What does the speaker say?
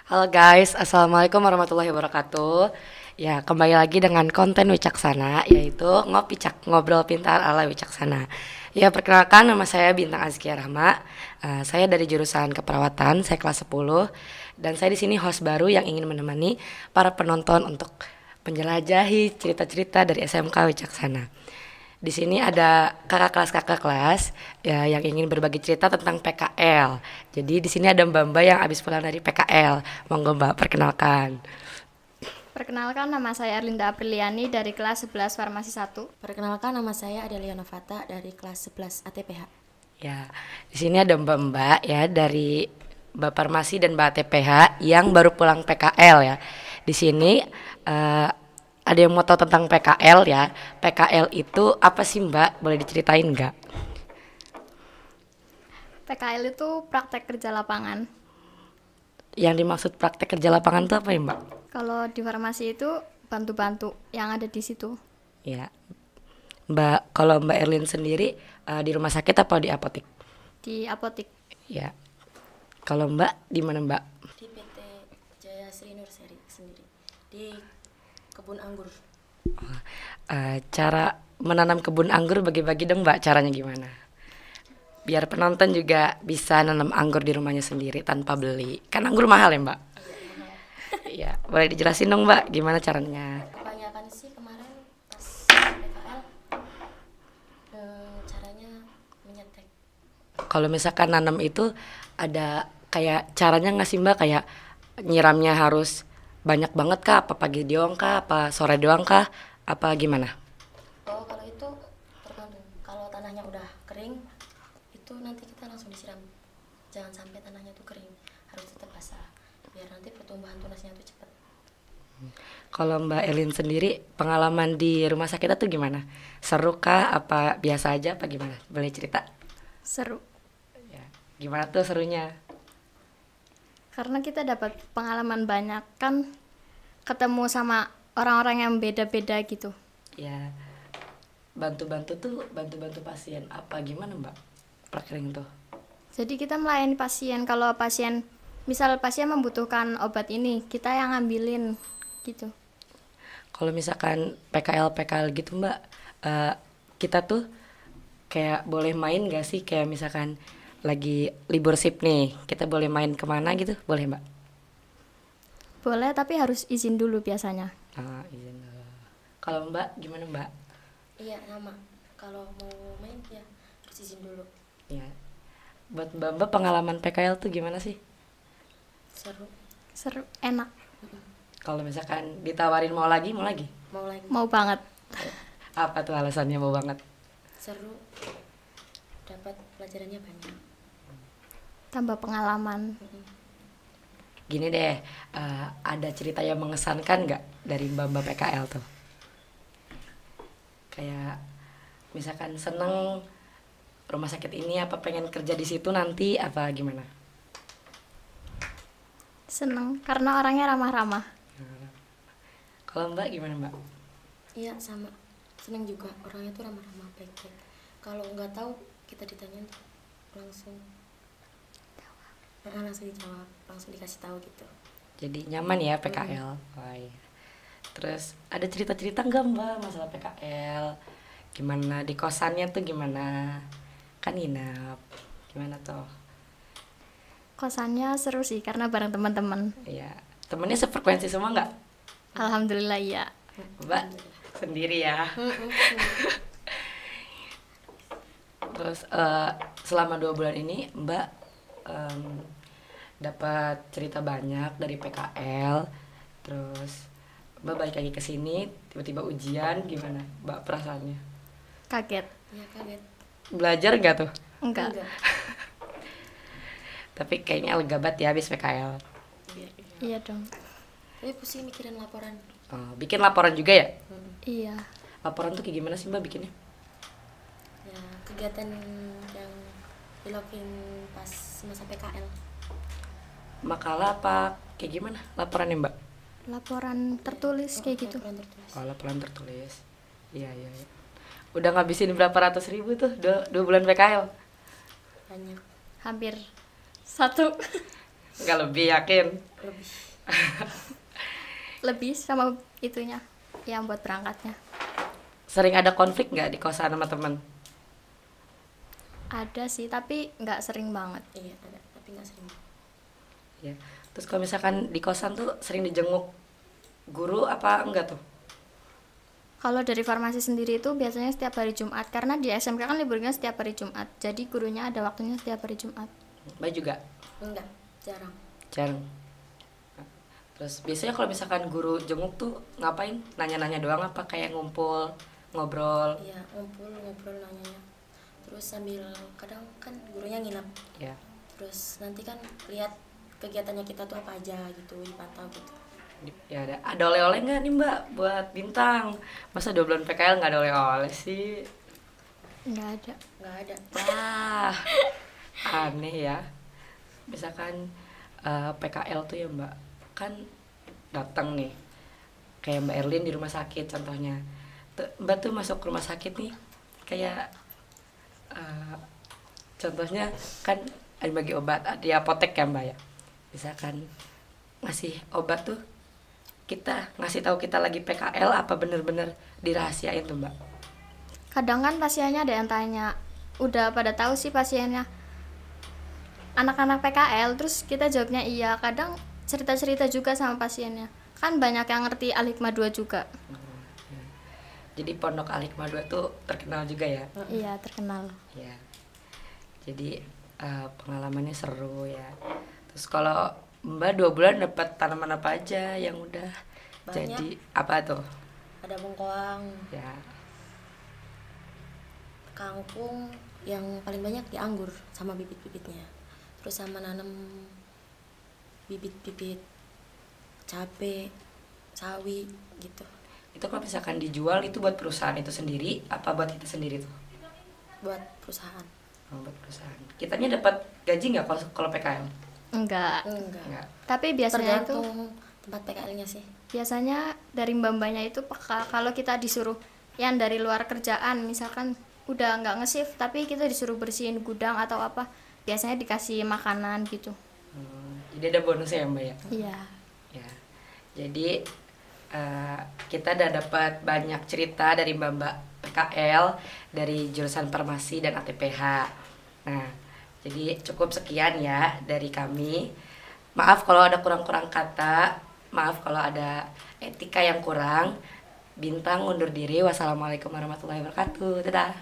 Halo guys, Assalamualaikum warahmatullahi wabarakatuh. Ya, kembali lagi dengan konten Wicaksana, yaitu ngobrol pintar ala Wicaksana. Ya, perkenalkan nama saya Bintang Azkia Rahma. Saya dari jurusan keperawatan, saya kelas 10. Dan saya di sini host baru yang ingin menemani para penonton untuk menjelajahi cerita-cerita dari SMK Wicaksana. Di sini ada kakak kelas ya yang ingin berbagi cerita tentang PKL. Jadi di sini ada Mbak-mbak yang habis pulang dari PKL. Monggo Mbak, perkenalkan. Perkenalkan, nama saya Erlinda Apriliani dari kelas 11 Farmasi 1. Perkenalkan, nama saya Adelia Novata dari kelas 11 ATPH. Ya, di sini ada Mbak-mbak ya dari Mbak Farmasi dan Mbak ATPH yang baru pulang PKL ya. Di sini ada yang mau tahu tentang PKL ya. PKL itu apa sih Mbak? Boleh diceritain nggak? PKL itu praktek kerja lapangan. Yang dimaksud praktek kerja lapangan itu apa ya Mbak? Kalau di farmasi itu bantu-bantu yang ada di situ. Ya, Mbak, kalau Mbak Erlin sendiri di rumah sakit apa di apotek? Di apotik. Ya, kalau Mbak di mana Mbak? Di PT Jaya Sri Nurseri sendiri. Di kebun anggur. Cara menanam kebun anggur bagi-bagi dong Mbak, caranya gimana? Biar penonton juga bisa nanam anggur di rumahnya sendiri tanpa beli. Kan anggur mahal ya Mbak? Iya, boleh dijelasin dong Mbak gimana caranya? Kebanyakan sih kemarin pas PKL caranya menyetek. Kalau misalkan nanam itu ada kayak caranya nggak sih Mbak? Kayak nyiramnya harus banyak banget kah? Apa pagi doang kah? Apa sore doang kah? Apa gimana? Oh, kalau itu tergantung. Kalau tanahnya udah kering, itu nanti kita langsung disiram. Jangan sampai tanahnya tuh kering, harus tetap basah. Biar nanti pertumbuhan tunasnya tuh cepat. Kalau Mbak Elin sendiri pengalaman di rumah sakit itu gimana? Seru kah? Apa biasa aja? Apa gimana? Boleh cerita? Seru. Ya. Gimana tuh serunya? Karena kita dapat pengalaman banyak kan, ketemu sama orang-orang yang beda-beda gitu. Ya, bantu-bantu pasien. Apa gimana Mbak? Praktek tuh. Jadi kita melayani pasien. Kalau misal pasien membutuhkan obat ini, kita yang ngambilin gitu. Kalau misalkan PKL gitu Mbak, kita tuh kayak boleh main gak sih? Kayak misalkan lagi libur sip nih, kita boleh main kemana gitu? Boleh Mbak? Boleh, tapi harus izin dulu biasanya. Izin. Kalau Mbak gimana Mbak? Iya, sama. Kalau mau main ya harus izin dulu. Ya. Buat Mbak pengalaman PKL tuh gimana sih? Seru. Seru, enak. Kalau misalkan ditawarin mau lagi? Mau lagi. Mau banget. Apa tuh alasannya mau banget? Seru. Dapat pelajarannya banyak. Tambah pengalaman. Gini deh, ada cerita yang mengesankan nggak dari Mbak PKL tuh? Kayak misalkan seneng rumah sakit ini, apa pengen kerja di situ nanti, apa gimana? Seneng, karena orangnya ramah-ramah. Kalau Mbak gimana Mbak? Iya, sama. Senang juga, orangnya tuh ramah-ramah, baik-baik. Kalau nggak tahu kita ditanyain langsung langsung dijawab, langsung dikasih tahu gitu. Jadi nyaman ya PKL. Oh, iya. Terus ada cerita-cerita nggak Mbak masalah PKL? Gimana di kosannya tuh gimana? Kan nginap. Gimana tuh? Kosannya seru sih karena bareng teman-teman. Iya. Temennya sefrekuensi semua nggak? Alhamdulillah iya. Mbak sendiri ya. Terus selama 2 bulan ini Mbak dapat cerita banyak dari PKL. Terus Mbak balik lagi ke sini, tiba-tiba ujian, gimana Mbak perasaannya? Kaget. Ya, kaget. Belajar gak tuh? Enggak. Tapi kayaknya lega banget ya habis PKL. Iya dong. Tapi pusing mikirin laporan. Bikin laporan juga ya? Iya. Laporan tuh kayak gimana sih Mbak bikinnya? Ya, kegiatan yang dilakuin pas masa PKL. Makalah apa kayak gimana laporannya Mbak? Laporan tertulis kayak gitu. Laporan tertulis. Laporan tertulis. Iya. Udah ngabisin berapa ratus ribu tuh 2 bulan PKL? Banyak. Hampir 1. Nggak lebih yakin? lebih. Lebih sama itunya yang buat berangkatnya. Sering ada konflik nggak di kosan sama temen? Ada sih, tapi nggak sering banget. Iya ada, tapi nggak sering. Ya. Terus kalau misalkan di kosan tuh sering dijenguk guru apa enggak tuh? Kalau dari farmasi sendiri itu biasanya setiap hari Jumat, karena di SMK kan liburnya setiap hari Jumat, jadi gurunya ada waktunya setiap hari Jumat. Mbak juga? Enggak, jarang. Jarang. Terus biasanya kalau misalkan guru jenguk tuh ngapain? Nanya-nanya doang apa kayak ngumpul, ngobrol? Iya, ngobrol nanyanya. Terus sambil kadang kan gurunya nginap. Ya. Terus nanti kan lihat kegiatannya kita tuh apa aja gitu, dipantau gitu. Ya ada oleh-oleh nggak nih Mbak buat Bintang? Masa 2 bulan PKL nggak ada oleh-oleh sih? Nggak ada. Nggak ada. Wah, aneh ya. Misalkan PKL tuh ya Mbak, kan datang nih kayak Mbak Erlin di rumah sakit contohnya. Mbak tuh masuk rumah sakit nih kayak contohnya kan ada bagi obat di apotek ya Mbak ya. Misalkan ngasih obat tuh kita ngasih tahu kita lagi PKL apa bener-bener dirahasiain tuh Mbak? Kadang kan pasiennya ada yang tanya, udah pada tahu sih pasiennya anak-anak PKL, terus kita jawabnya iya. Kadang cerita-cerita juga sama pasiennya, kan banyak yang ngerti Al-Hikmah 2 juga. Jadi Pondok Al-Hikmah 2 tuh terkenal juga ya? Iya, terkenal. Ya. Jadi pengalamannya seru ya. Terus kalau Mbak 2 bulan dapat tanaman apa aja yang udah Banyak. jadi apa tuh? Ada bengkoang, Ya. kangkung, yang paling banyak di anggur sama bibit-bibitnya. Terus sama nanam bibit-bibit cabe, sawi gitu. Itu kalau misalkan dijual itu buat perusahaan itu sendiri apa buat kita sendiri tuh? Buat perusahaan. Oh, buat perusahaan. Kitanya dapat gaji nggak kalau PKL? Enggak. Enggak. Tapi biasanya itu Tergantung tempat PKL-nya sih. biasanya dari mbak-mbaknya itu kalau kita disuruh yang dari luar kerjaan, misalkan udah nggak nge-shift tapi kita disuruh bersihin gudang atau apa, biasanya dikasih makanan gitu. Jadi ada bonusnya ya Mbak ya? Iya. Ya. Jadi kita udah dapat banyak cerita dari Mbak PKL dari jurusan Farmasi dan ATPH. Nah, jadi cukup sekian ya dari kami. Maaf kalau ada kurang-kurang kata, maaf kalau ada etika yang kurang. Bintang undur diri. Wassalamualaikum warahmatullahi wabarakatuh. Dadah.